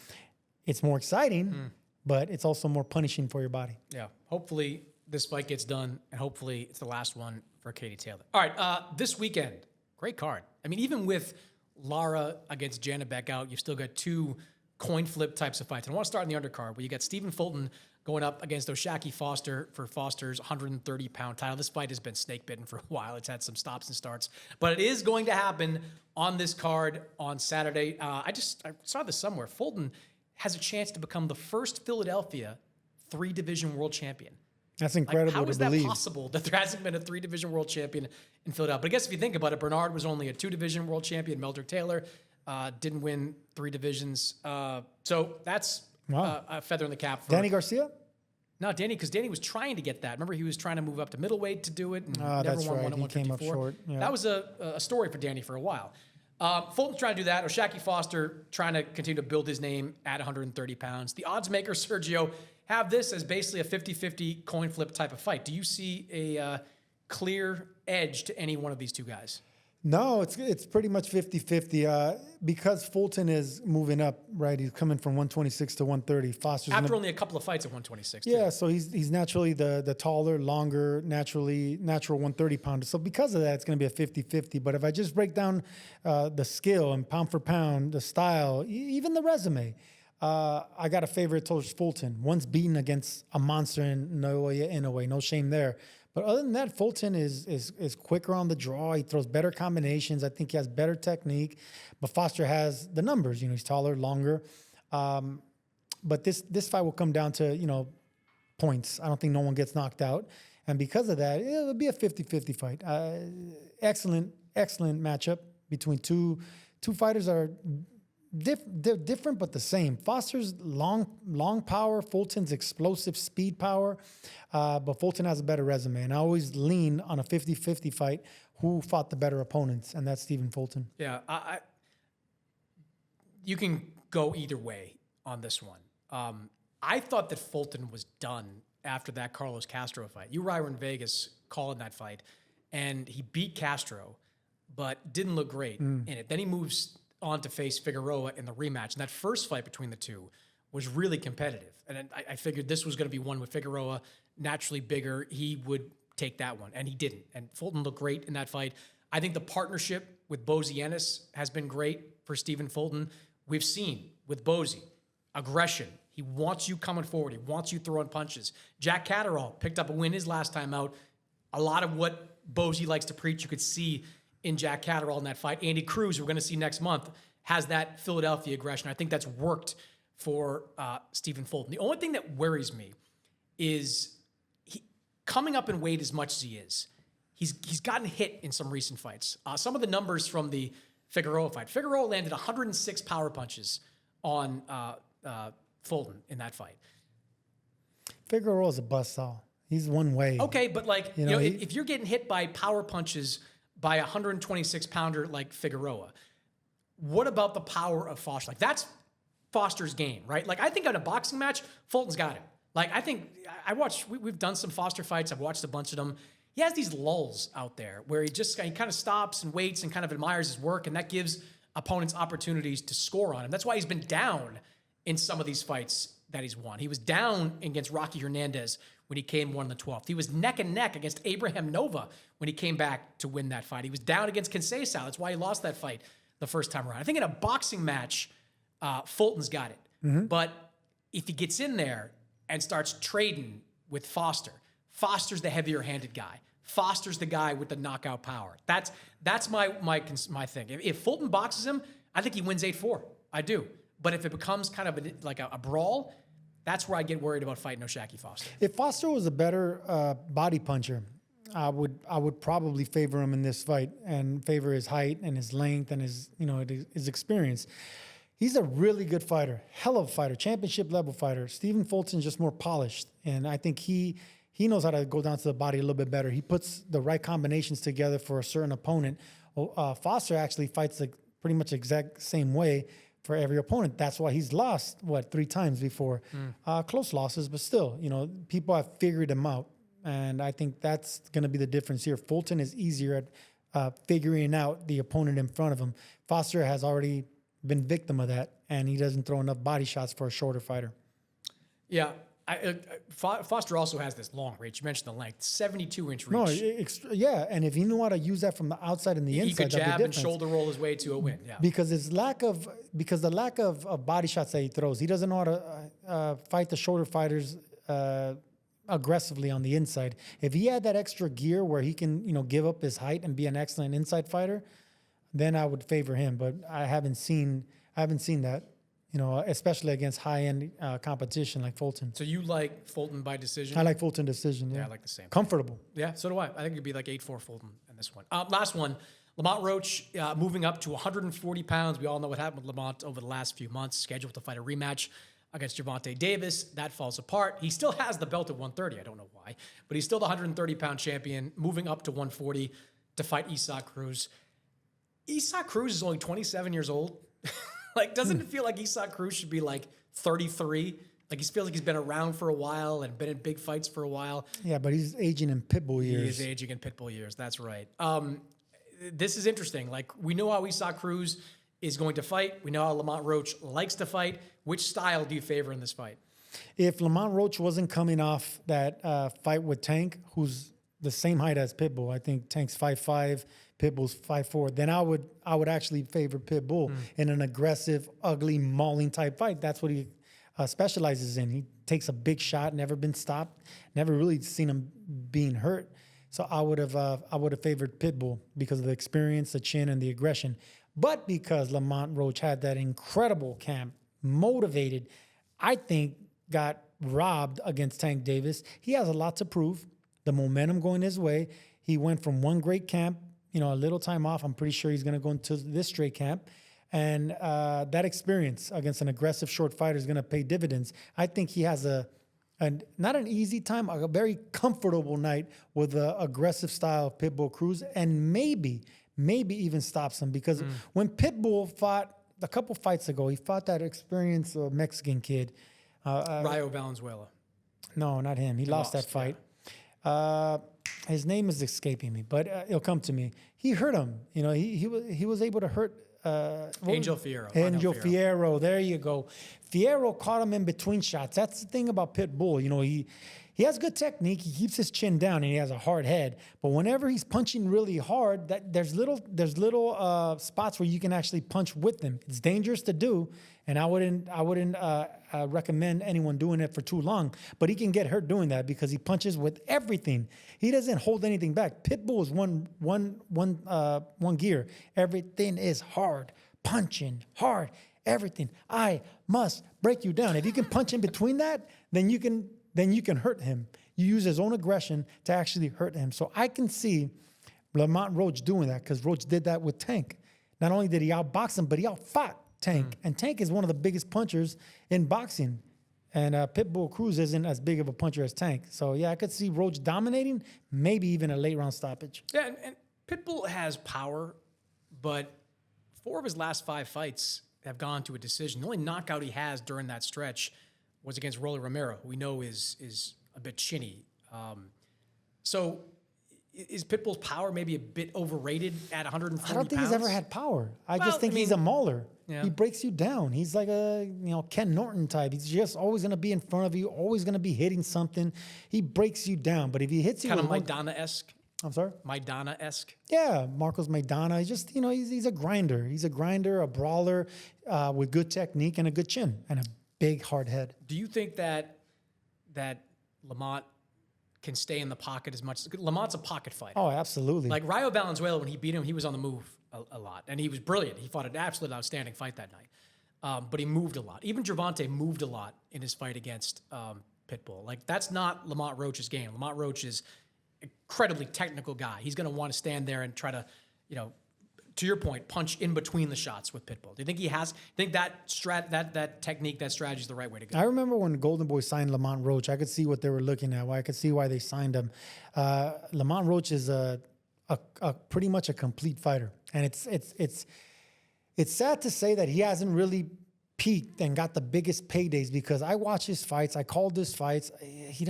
It's more exciting, but it's also more punishing for your body. Yeah. Hopefully this fight gets done, and hopefully it's the last one for Katie Taylor. All right, this weekend, great card. I mean, even with Lara against Janet Beck out, you've still got 2 coin flip types of fights. And I want to start in the undercard where you got Stephen Fulton going up against Oshaki Foster for Foster's 130-pound title. This fight has been snake-bitten for a while. It's had some stops and starts. But it is going to happen on this card on Saturday. I saw this somewhere. Fulton has a chance to become the first Philadelphia 3-division world champion. That's incredible to believe. How is that possible that there hasn't been a 3-division world champion in Philadelphia? But I guess if you think about it, Bernard was only a 2-division world champion. Meldrick Taylor didn't win 3 divisions. So that's a feather in the cap for Danny Garcia? No, because Danny was trying to get that. Remember, he was trying to move up to middleweight to do it and never that's won right. one at He 154. came up short. Yeah. That was a story for Danny for a while. Fulton's trying to do that. Oshaki Foster trying to continue to build his name at 130 pounds. The odds maker, Sergio, have this as basically a 50-50 coin flip type of fight. Do you see a clear edge to any one of these 2 guys? No, it's pretty much 50-50 because Fulton is moving up, right? He's coming from 126 to 130. Foster's after only a couple of fights at 126. Yeah, so he's naturally the taller, longer, natural 130 pounder. So because of that, it's going to be a 50-50. But if I just break down the skill and pound for pound, the style, even the resume, I got a favorite towards Fulton. Once beaten against a monster in Naoya Inoue, no shame there. But other than that, Fulton is quicker on the draw. He throws better combinations. I think he has better technique. But Foster has the numbers. He's taller, longer. But this fight will come down to, points. I don't think no one gets knocked out. And because of that, it'll be a 50-50 fight. Excellent matchup between two fighters that are they're different but the same. Foster's long power, Fulton's explosive speed power, but Fulton has a better resume. And I always lean on a 50-50 fight who fought the better opponents, and that's Stephen Fulton. Yeah, you can go either way on this one. I thought that Fulton was done after that Carlos Castro fight. You were in Vegas calling that fight, and he beat Castro, but didn't look great in it. Then he moves on to face Figueroa in the rematch. And that first fight between the two was really competitive. And I figured this was going to be one with Figueroa, naturally bigger. He would take that one, and he didn't. And Fulton looked great in that fight. I think the partnership with Bozy Ennis has been great for Stephen Fulton. We've seen with Bozy, aggression. He wants you coming forward. He wants you throwing punches. Jack Catterall picked up a win his last time out. A lot of what Bozy likes to preach, you could see in Jack Catterall in that fight. Andy Cruz, we're going to see next month, has that Philadelphia aggression. I think that's worked for Stephen Fulton. The only thing that worries me is he coming up in weight as much as he is. He's gotten hit in some recent fights. Some of the numbers from the Figueroa fight. Figueroa landed 106 power punches on Fulton in that fight. Figueroa's a buzzsaw. He's one way. Okay, but like, if you're getting hit by power punches by a 126-pounder like Figueroa, what about the power of Foster? Like, that's Foster's game, right? Like, I think in a boxing match, Fulton's got him. Like, I think we've done some Foster fights. I've watched a bunch of them. He has these lulls out there where he kind of stops and waits and kind of admires his work, and that gives opponents opportunities to score on him. That's why he's been down in some of these fights that he's won. He was down against Rocky Hernandez when he came won the 12th. He was neck and neck against Abraham Nova when he came back to win that fight. He was down against Conceição. That's why he lost that fight the first time around. I think in a boxing match, Fulton's got it. But if he gets in there and starts trading with Foster, Foster's the heavier-handed guy. Foster's the guy with the knockout power. That's my thing. If Fulton boxes him, I think he wins 8-4. I do. But if it becomes kind of like a brawl, that's where I get worried about fighting O'Shaquie Foster. If Foster was a better body puncher, I would probably favor him in this fight and favor his height and his length and his experience. He's a really good fighter, hell of a fighter, championship level fighter. Stephen Fulton's just more polished, and I think he knows how to go down to the body a little bit better. He puts the right combinations together for a certain opponent. Foster actually fights the pretty much exact same way for every opponent. That's why he's lost, 3 times before. Close losses, but still, people have figured him out. And I think that's going to be the difference here. Fulton is easier at figuring out the opponent in front of him. Foster has already been victim of that, and he doesn't throw enough body shots for a shorter fighter. Yeah. Foster also has this long reach. You mentioned the length, 72-inch reach. No, and if he knew how to use that from the outside and the inside, he could jab and shoulder roll his way to a win. Yeah, because the lack of body shots that he throws, he doesn't know how to fight the shoulder fighters aggressively on the inside. If he had that extra gear where he can give up his height and be an excellent inside fighter, then I would favor him. But I haven't seen that. Especially against high-end competition like Fulton. So you like Fulton by decision? I like Fulton decision, yeah. I like the same. Comfortable. Yeah, so do I. I think it'd be like 8-4 Fulton in this one. Last one, Lamont Roach moving up to 140 pounds. We all know what happened with Lamont over the last few months, scheduled to fight a rematch against Gervonta Davis. That falls apart. He still has the belt at 130. I don't know why. But he's still the 130-pound champion, moving up to 140 to fight Isaac Cruz. Isaac Cruz is only 27 years old. Like, doesn't it feel like Isaac Cruz should be like 33? Like, he feels like he's been around for a while and been in big fights for a while. Yeah, but he's aging in pitbull years. He is aging in pitbull years. That's right. This is interesting. Like, we know how Isaac Cruz is going to fight. We know how Lamont Roach likes to fight. Which style do you favor in this fight? If Lamont Roach wasn't coming off that fight with Tank, who's the same height as Pitbull, I think Tank's 5'5", Pitbull's 5'4", then I would actually favor Pitbull in an aggressive, ugly, mauling type fight. That's what he specializes in. He takes a big shot, never been stopped, never really seen him being hurt. So I would have favored Pitbull because of the experience, the chin, and the aggression. But because Lamont Roach had that incredible camp, motivated, I think got robbed against Tank Davis. He has a lot to prove. The momentum going his way. He went from one great camp, a little time off. I'm pretty sure he's going to go into this straight camp. And that experience against an aggressive short fighter is going to pay dividends. I think he has not an easy time, a very comfortable night with an aggressive style of Pitbull Cruz, and maybe even stops him. Because when Pitbull fought a couple fights ago, he fought that experienced Mexican kid. Rayo Valenzuela. No, not him. He lost that fight. His name is escaping me, but it'll come to me. He hurt him. You know, he was able to hurt Angel Fierro. Angel Fierro. There you go. Fierro caught him in between shots. That's the thing about Pitbull. You know, he has good technique. He keeps his chin down and he has a hard head. But whenever he's punching really hard, there's little spots where you can actually punch with him. It's dangerous to do, and I wouldn't recommend anyone doing it for too long. But he can get hurt doing that because he punches with everything. He doesn't hold anything back. Pitbull is one gear. Everything is hard, punching hard, everything. I must break you down. If you can punch in between that, then you can hurt him. You use his own aggression to actually hurt him. So I can see Lamont Roach doing that because Roach did that with Tank. Not only did he outbox him, but he outfought Tank. And Tank is one of the biggest punchers in boxing. And Pitbull Cruz isn't as big of a puncher as Tank. So, yeah, I could see Roach dominating, maybe even a late round stoppage. Yeah, and Pitbull has power, but 4 of his last 5 fights have gone to a decision. The only knockout he has during that stretch was against Rolly Romero, who we know is a bit chinny. So is Pitbull's power maybe a bit overrated at 140 pounds? I don't think he's ever had power. I just think he's a mauler. Yeah. He breaks you down. He's like a Ken Norton type. He's just always going to be in front of you, always going to be hitting something. He breaks you down. But if he hits you kind of Maidana-esque. I'm sorry? Maidana-esque. Yeah, Marcos Maidana. He's just, he's a grinder. He's a grinder, a brawler with good technique and a good chin and a big hard head. Do you think that Lamont can stay in the pocket as much? Lamont's a pocket fighter. Oh, absolutely. Like Rayo Valenzuela, when he beat him, he was on the move a lot, and he was brilliant. He fought an absolute outstanding fight that night, but he moved a lot. Even Gervonta moved a lot in his fight against Pitbull. Like, that's not Lamont Roach's game. Lamont Roach is an incredibly technical guy. He's going to want to stand there and try to, to your point, punch in between the shots with Pitbull. Do you think he has? Think that that technique, that strategy is the right way to go? I remember when Golden Boy signed Lamont Roach. I could see what they were looking at. I could see why they signed him. Lamont Roach is a pretty much a complete fighter, and it's sad to say that he hasn't really peaked and got the biggest paydays because I watch his fights. I called his fights. He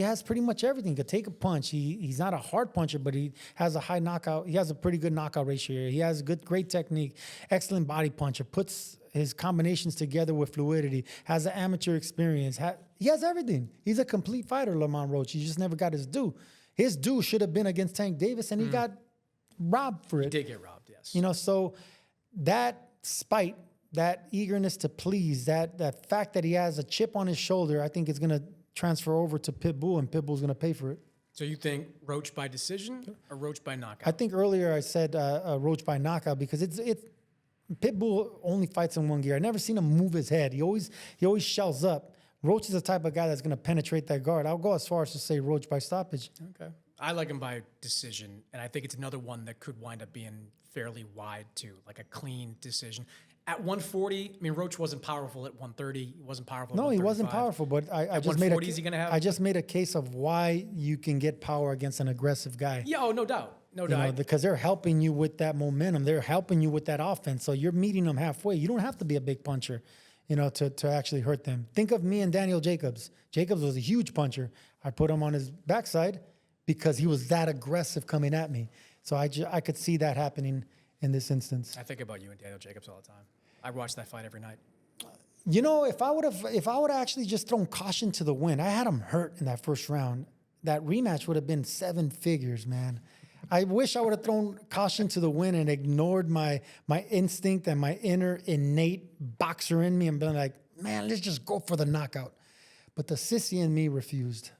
has pretty much everything. He could take a punch. He's not a hard puncher, but he has a high knockout. He has a pretty good knockout ratio. He has great technique, excellent body puncher, puts his combinations together with fluidity, has an amateur experience. He has everything. He's a complete fighter, Lamont Roach. He just never got his due. His due should have been against Tank Davis, and he got robbed for it. He did get robbed, yes. So that spite, that eagerness to please, that fact that he has a chip on his shoulder, I think is going to transfer over to Pitbull, and Pitbull's going to pay for it. So you think Roach by decision or Roach by knockout? I think earlier I said Roach by knockout because it's Pitbull only fights in one gear. I never seen him move his head. He always shells up. Roach is the type of guy that's going to penetrate that guard. I'll go as far as to say Roach by stoppage. Okay. I like him by decision, and I think it's another one that could wind up being fairly wide too, like a clean decision. At 140, I mean, Roach wasn't powerful at 130. He wasn't powerful at 135. No, he wasn't powerful, but I just made a case of why you can get power against an aggressive guy. Yeah, oh, no doubt. No doubt. Because they're helping you with that momentum. They're helping you with that offense. So you're meeting them halfway. You don't have to be a big puncher, to actually hurt them. Think of me and Daniel Jacobs. Jacobs was a huge puncher. I put him on his backside because he was that aggressive coming at me. So I could see that happening in this instance. I think about you and Daniel Jacobs all the time. I watch that fight every night. If I would have actually just thrown caution to the wind, I had him hurt in that first round. That rematch would have been 7 figures, man. I wish I would have thrown caution to the wind and ignored my instinct and my inner innate boxer in me and been like, man, let's just go for the knockout. But the sissy in me refused.